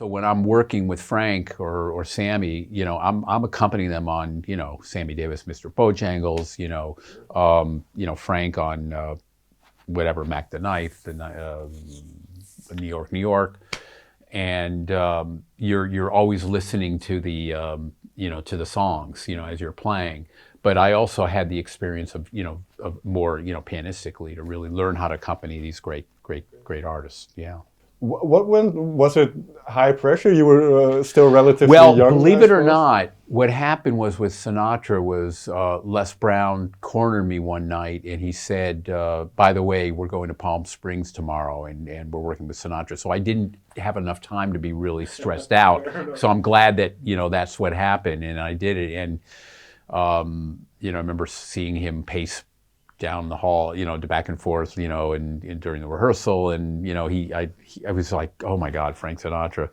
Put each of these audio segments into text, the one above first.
So when I'm working with Frank or Sammy, I'm accompanying them on, Sammy Davis, Mr. Bojangles, Frank on whatever, Mac the Knife, New York, New York, and you're always listening to to the songs, as you're playing. But I also had the experience of more, pianistically, to really learn how to accompany these great artists. Yeah. What when was it high pressure? You were still relatively Well, young. believe it or not, what happened was with Sinatra was Les Brown cornered me one night and he said, by the way, we're going to Palm Springs tomorrow and we're working with Sinatra. So I didn't have enough time to be really stressed out. So I'm glad that, that's what happened and I did it. And, I remember seeing him pace down the hall, back and forth, and during the rehearsal, and I was like, oh my God, Frank Sinatra,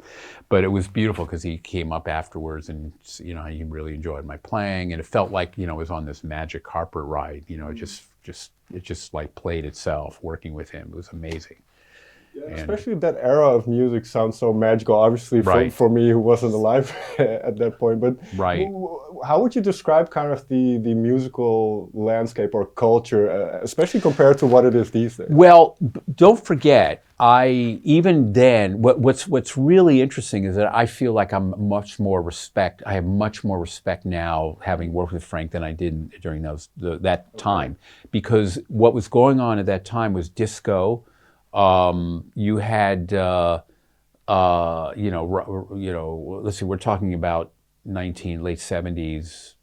but it was beautiful because he came up afterwards, and he really enjoyed my playing, and it felt like it was on this magic carpet ride, it just like played itself. Working with him, it was amazing. Yeah, especially that era of music sounds so magical. Obviously, for me who wasn't alive at that point. But how would you describe kind of the musical landscape or culture, especially compared to what it is these days? Well, don't forget, even then, what's really interesting is that I feel like I have much more respect now, having worked with Frank, than I did during that time, because what was going on at that time was disco. You had, let's see, we're talking about late 70s,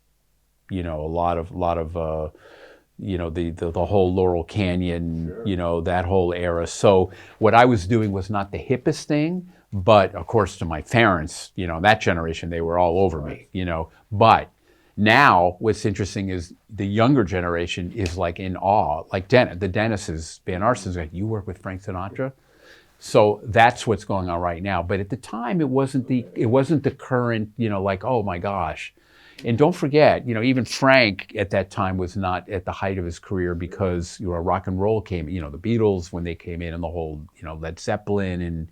a lot of, the whole Laurel Canyon, that whole era. So what I was doing was not the hippest thing, but of course to my parents, that generation, they were all over me, but now, what's interesting is the younger generation is like in awe, like the Dennis's, Van Arsen's, like, you work with Frank Sinatra? So that's what's going on right now. But at the time, it wasn't the current, like, oh my gosh. And don't forget, even Frank at that time was not at the height of his career, because, rock and roll came, the Beatles, when they came in, and the whole, Led Zeppelin and,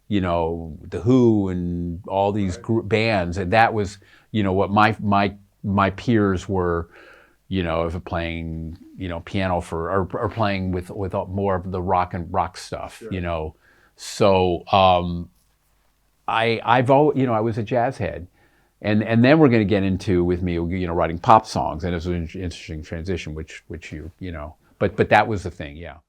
the Who and all these bands. And that was, what my peers were, if playing, piano or playing with more of the rock stuff, So I was a jazz head, and then we're going to get into, with me, writing pop songs, and it was an interesting transition, which but that was the thing, yeah.